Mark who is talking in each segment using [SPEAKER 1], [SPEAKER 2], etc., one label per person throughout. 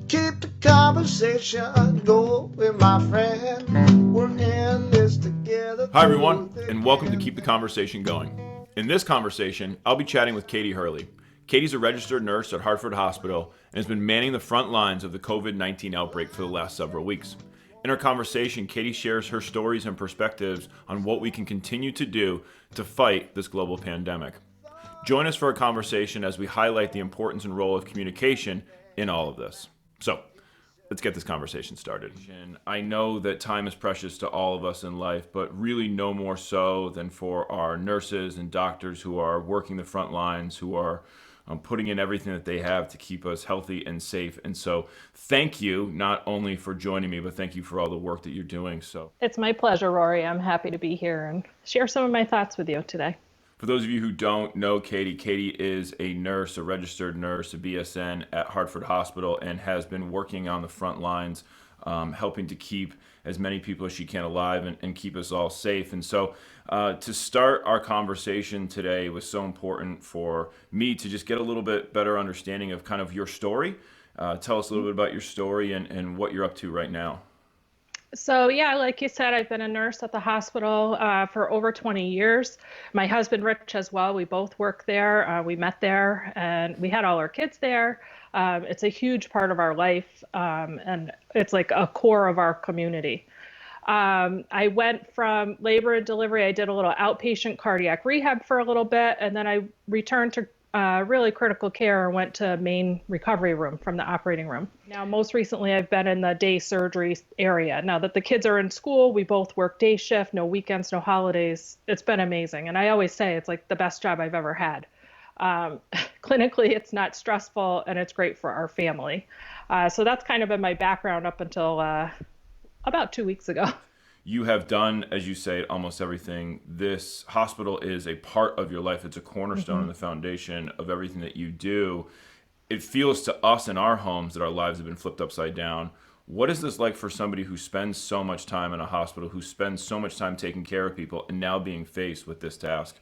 [SPEAKER 1] Keep the conversation going, my friend. We're in this together.
[SPEAKER 2] Hi, everyone, and welcome to Keep the Conversation Going. In this conversation, I'll be chatting with Katie Hurley. Katie's a registered nurse at Hartford Hospital and has been manning the front lines of the COVID-19 outbreak for the last several weeks. In our conversation, Katie shares her stories and perspectives on what we can continue to do to fight this global pandemic. Join us for a conversation as we highlight the importance and role of communication in all of this. So, let's get this conversation started. I know that time is precious to all of us in life, but really no more so than for our nurses and doctors who are working the front lines, who are putting in everything that they have to keep us healthy and safe. And so thank you not only for joining me, but thank you for all the work that you're doing. So
[SPEAKER 3] it's my pleasure, Rory. I'm happy to be here and share some of my thoughts with you today.
[SPEAKER 2] For those of you who don't know Katie, Katie is a nurse, a registered nurse, a BSN at Hartford Hospital, and has been working on the front lines, helping to keep as many people as she can alive and keep us all safe. And so to start our conversation today was so important for me to just get a little bit better understanding of kind of your story. Tell us a little bit about your story and what you're up to right now.
[SPEAKER 3] So yeah, like you said, I've been a nurse at the hospital for over 20 years. My husband, Rich, as well. We both work there. We met there and we had all our kids there. It's a huge part of our life and it's like a core of our community. I went from labor and delivery. I did a little outpatient cardiac rehab for a little bit, and then I returned to really critical care and went to main recovery room from the operating room. Now, most recently, I've been in the day surgery area. Now that the kids are in school, we both work day shift, no weekends, no holidays. It's been amazing. And I always say it's like the best job I've ever had. Clinically, it's not stressful and it's great for our family. So that's kind of been my background up until about 2 weeks ago.
[SPEAKER 2] You have done, as you say, almost everything. This hospital is a part of your life. It's a cornerstone and the foundation of everything that you do. It feels to us in our homes that our lives have been flipped upside down. What is this like for somebody who spends so much time in a hospital, who spends so much time taking care of people, and now being faced with this task?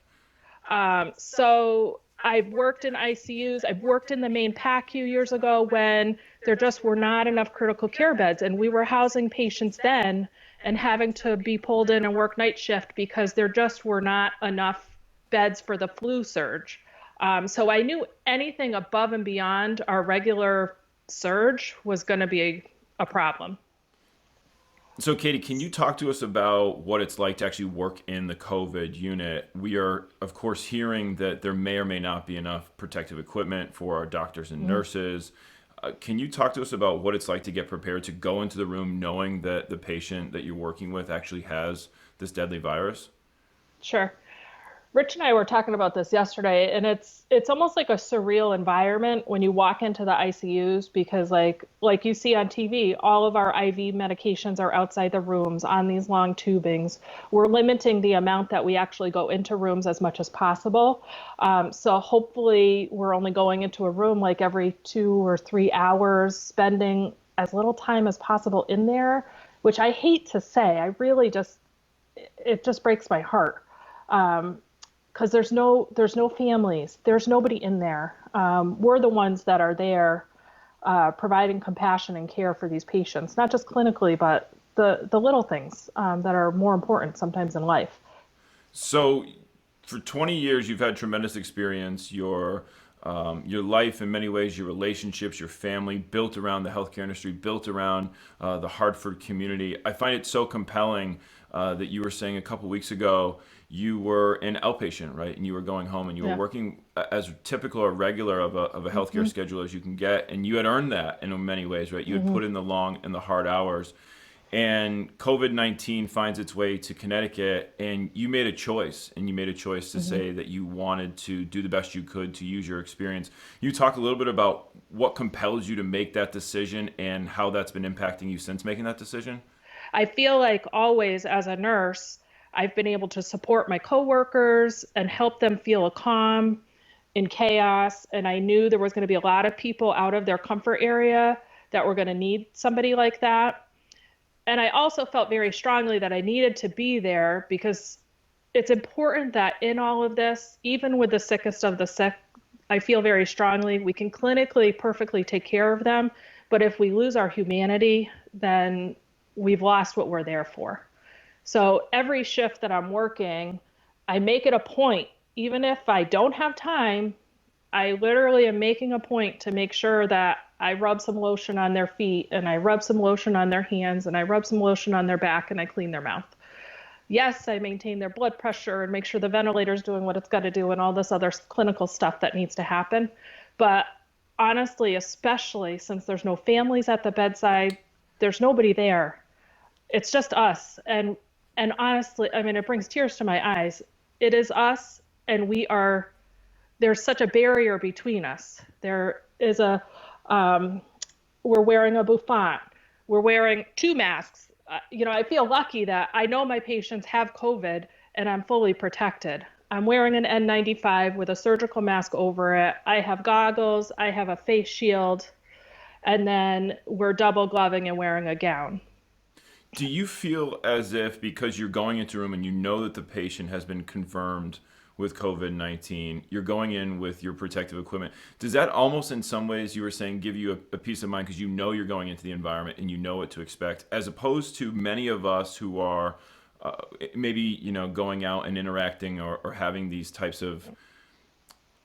[SPEAKER 3] So I've worked in ICUs. I've worked in the main PACU years ago when there just were not enough critical care beds, and we were housing patients then and having to be pulled in and work night shift because there just were not enough beds for the flu surge. So I knew anything above and beyond our regular surge was going to be a problem.
[SPEAKER 2] So, Katie, can you talk to us about what it's like to actually work in the COVID unit? We are, of course, hearing that there may or may not be enough protective equipment for our doctors and nurses. Can you talk to us about what it's like to get prepared to go into the room knowing that the patient that you're working with actually has this deadly virus?
[SPEAKER 3] Sure. Rich and I were talking about this yesterday, and it's almost like a surreal environment when you walk into the ICUs because like you see on TV, all of our IV medications are outside the rooms on these long tubings. We're limiting the amount that we actually go into rooms as much as possible. So hopefully we're only going into a room like every 2 or 3 hours, spending as little time as possible in there, which I hate to say. It just breaks my heart. Because there's no families, there's nobody in there. We're the ones that are there providing compassion and care for these patients, not just clinically, but the little things that are more important sometimes in life.
[SPEAKER 2] So for 20 years, you've had tremendous experience. Your life, in many ways, your relationships, your family, built around the healthcare industry, built around the Hartford community. I find it so compelling that you were saying a couple weeks ago you were an outpatient, right? And you were going home and you were working as typical or regular of a healthcare schedule as you can get. And you had earned that in many ways, right? You had put in the long and the hard hours. And COVID-19 finds its way to Connecticut, and you made a choice. And you made a choice to say that you wanted to do the best you could to use your experience. You talk a little bit about what compels you to make that decision and how that's been impacting you since making that decision?
[SPEAKER 3] I feel like always as a nurse, I've been able to support my coworkers and help them feel a calm in chaos. And I knew there was going to be a lot of people out of their comfort area that were going to need somebody like that. And I also felt very strongly that I needed to be there because it's important that in all of this, even with the sickest of the sick, I feel very strongly we can clinically perfectly take care of them, But if we lose our humanity, then we've lost what we're there for. So every shift that I'm working, I make it a point, even if I don't have time, I literally am making a point to make sure that I rub some lotion on their feet and I rub some lotion on their hands and I rub some lotion on their back and I clean their mouth. Yes, I maintain their blood pressure and make sure the ventilator's doing what it's got to do and all this other clinical stuff that needs to happen. But honestly, especially since there's no families at the bedside, there's nobody there. It's just us. And honestly, I mean, it brings tears to my eyes. It is us, and there's such a barrier between us. There is we're wearing a bouffant. We're wearing two masks. I feel lucky that I know my patients have COVID and I'm fully protected. I'm wearing an N95 with a surgical mask over it. I have goggles. I have a face shield. And then we're double gloving and wearing a gown.
[SPEAKER 2] Do you feel as if because you're going into a room and you know that the patient has been confirmed with COVID-19, you're going in with your protective equipment? Does that almost in some ways, you were saying, give you a peace of mind because you know you're going into the environment and you know what to expect, as opposed to many of us who are maybe, going out and interacting or having these types of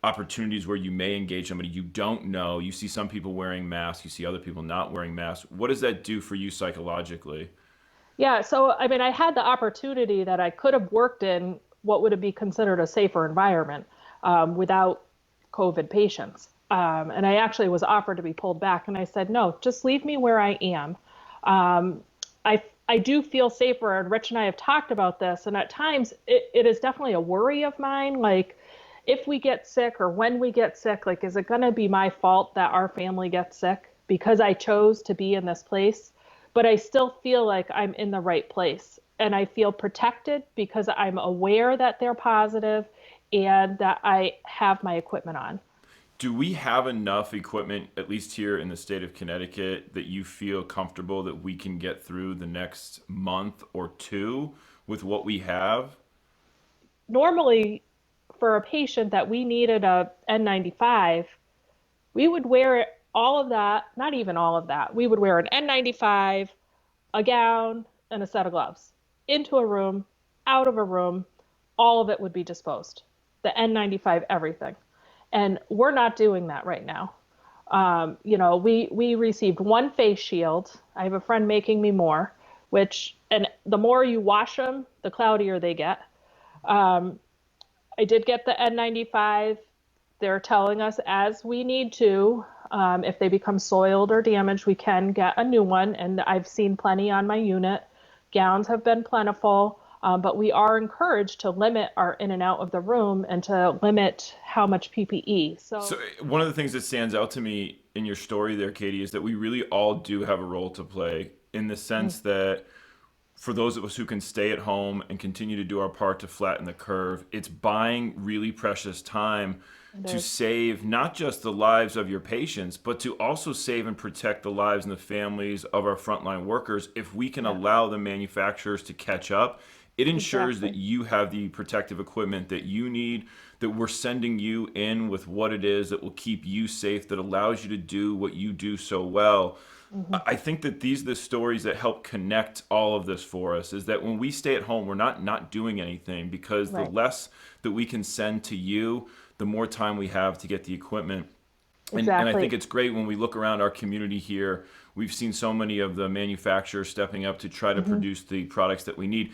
[SPEAKER 2] opportunities where you may engage somebody you don't know. You see some people wearing masks, you see other people not wearing masks. What does that do for you psychologically?
[SPEAKER 3] Yeah, so I mean, I had the opportunity that I could have worked in what would be considered a safer environment without COVID patients. And I actually was offered to be pulled back, and I said, no, just leave me where I am. I do feel safer, and Rich and I have talked about this, and at times it is definitely a worry of mine. Like, if we get sick or when we get sick, like, is it going to be my fault that our family gets sick because I chose to be in this place? But I still feel like I'm in the right place. And I feel protected because I'm aware that they're positive and that I have my equipment on.
[SPEAKER 2] Do we have enough equipment, at least here in the state of Connecticut, that you feel comfortable that we can get through the next month or two with what we have?
[SPEAKER 3] Normally, for a patient that we needed a N95, we would wear all of that, not even all of that. We would wear an N95, a gown, and a set of gloves into a room, out of a room. All of it would be disposed. The N95, everything. And we're not doing that right now. We received one face shield. I have a friend making me more, and the more you wash them, the cloudier they get. I did get the N95. They're telling us as we need to, if they become soiled or damaged, we can get a new one. And I've seen plenty on my unit. Gowns have been plentiful, but we are encouraged to limit our in and out of the room and to limit how much PPE.
[SPEAKER 2] So one of the things that stands out to me in your story there, Katie, is that we really all do have a role to play in the sense that for those of us who can stay at home and continue to do our part to flatten the curve, it's buying really precious time to save not just the lives of your patients, but to also save and protect the lives and the families of our frontline workers. If we can allow the manufacturers to catch up, it ensures that you have the protective equipment that you need, that we're sending you in with what it is that will keep you safe, that allows you to do what you do so well. I think that these are the stories that help connect all of this for us, is that when we stay at home, we're not doing anything, because the less that we can send to you, the more time we have to get the equipment. And I think it's great when we look around our community here. We've seen so many of the manufacturers stepping up to try to produce the products that we need.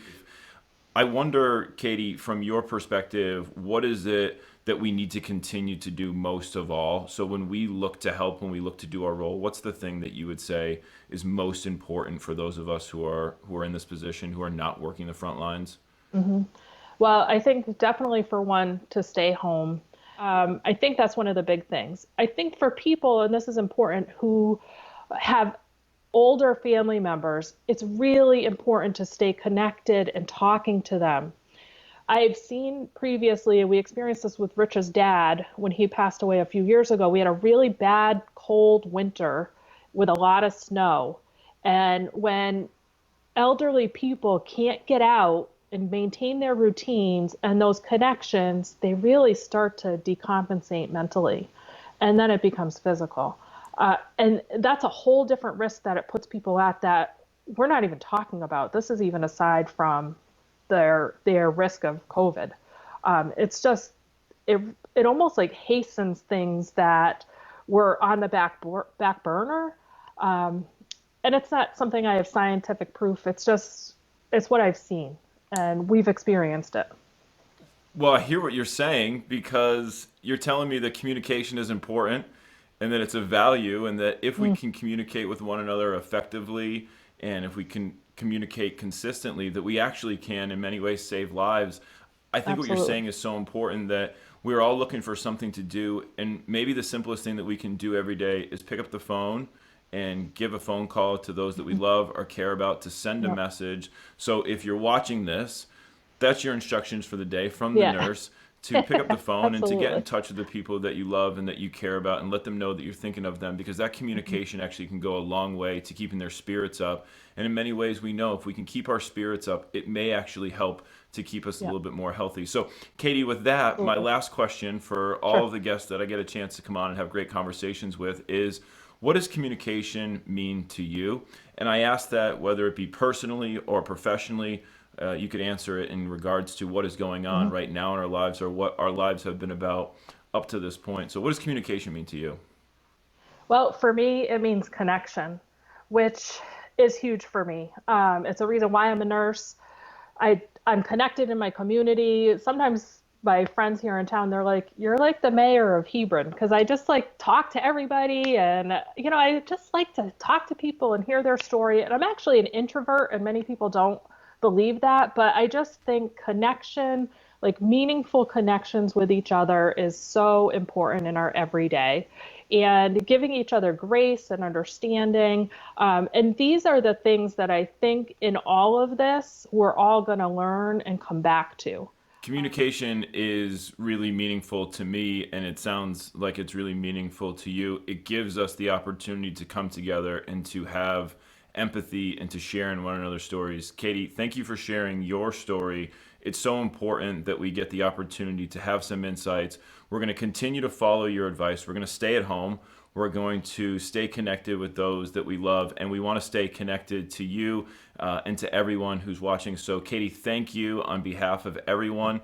[SPEAKER 2] I wonder, Katie, from your perspective, what is it that we need to continue to do most of all? So when we look to help, when we look to do our role, what's the thing that you would say is most important for those of us who are in this position, who are not working the front lines?
[SPEAKER 3] Well, I think definitely for one, to stay home. I think that's one of the big things. I think for people, and this is important, who have older family members, it's really important to stay connected and talking to them. I've seen previously, and we experienced this with Rich's dad when he passed away a few years ago. We had a really bad cold winter with a lot of snow. And when elderly people can't get out and maintain their routines and those connections, they really start to decompensate mentally. And then it becomes physical. And that's a whole different risk that it puts people at that we're not even talking about. This is even aside from their risk of COVID. It's just it it almost like hastens things that were on the back burner. Um, and it's not something I have scientific proof. It's what I've seen, and we've experienced it.
[SPEAKER 2] Well, I hear what you're saying because you're telling me that communication is important and that it's a value, and that if we
[SPEAKER 3] Mm,
[SPEAKER 2] can communicate with one another effectively and if we can communicate consistently, that we actually can, in many ways, save lives. I think what you're
[SPEAKER 3] absolutely.
[SPEAKER 2] saying is so important that we're all looking for something to do, and maybe the simplest thing that we can do every day is pick up the phone and give a phone call to those that we
[SPEAKER 3] Mhm.
[SPEAKER 2] love or care about, to send a
[SPEAKER 3] Yep.
[SPEAKER 2] message. So if you're watching this, that's your instructions for the day from the
[SPEAKER 3] Yeah.
[SPEAKER 2] nurse, to pick up the phone and to get in
[SPEAKER 3] Absolutely.
[SPEAKER 2] touch with the people that you love and that you care about, and let them know that you're thinking of them, because that
[SPEAKER 3] Mhm.
[SPEAKER 2] communication actually can go a long way to keeping their spirits up. And in many ways, we know if we can keep our spirits up, it may actually help to keep us a
[SPEAKER 3] Yeah.
[SPEAKER 2] little bit more healthy. So, Katie, with that, my
[SPEAKER 3] Absolutely.
[SPEAKER 2] last question for all
[SPEAKER 3] Sure.
[SPEAKER 2] of the guests that I get a chance to come on and have great conversations with is, what does communication mean to you? And I ask that whether it be personally or professionally. You could answer it in regards to what is going on
[SPEAKER 3] Mhm.
[SPEAKER 2] right now in our lives, or what our lives have been about up to this point. So, what does communication mean to you?
[SPEAKER 3] Well, for me, it means connection, which is huge for me. It's a reason why I'm a nurse. I'm connected in my community. Sometimes my friends here in town, they're like, "You're like the mayor of Hebron," because I just like talk to everybody, and I just like to talk to people and hear their story. And I'm actually an introvert, and many people don't believe that, but I just think connection, like meaningful connections with each other, is so important in our everyday. And giving each other grace and understanding, and these are the things that I think in all of this, we're all going to learn and come back to.
[SPEAKER 2] Communication is really meaningful to me, and it sounds like it's really meaningful to you. It gives us the opportunity to come together and to have empathy and to share in one another's stories. Katie, thank you for sharing your story. It's so important that we get the opportunity to have some insights. We're going to continue to follow your advice. We're going to stay at home. We're going to stay connected with those that we love, and we want to stay connected to you and to everyone who's watching. So, Katie, thank you on behalf of everyone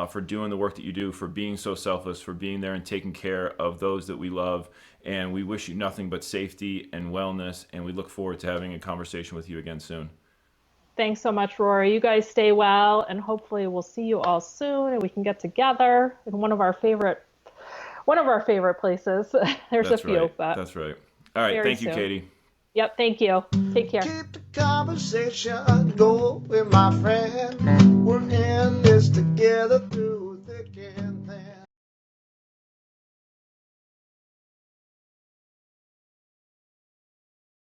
[SPEAKER 2] for doing the work that you do, for being so selfless, for being there and taking care of those that we love. And we wish you nothing but safety and wellness, and we look forward to having a conversation with you again soon.
[SPEAKER 3] Thanks so much, Rory. You guys stay well, and hopefully we'll see you all soon and we can get together in one of our favorite places. There's a
[SPEAKER 2] That's
[SPEAKER 3] few,
[SPEAKER 2] right.
[SPEAKER 3] but
[SPEAKER 2] That's right. All right.
[SPEAKER 3] very
[SPEAKER 2] Thank you,
[SPEAKER 3] soon.
[SPEAKER 2] Katie.
[SPEAKER 3] Yep, thank you. Take care.
[SPEAKER 1] Keep the conversation going, my friend. We're in this together.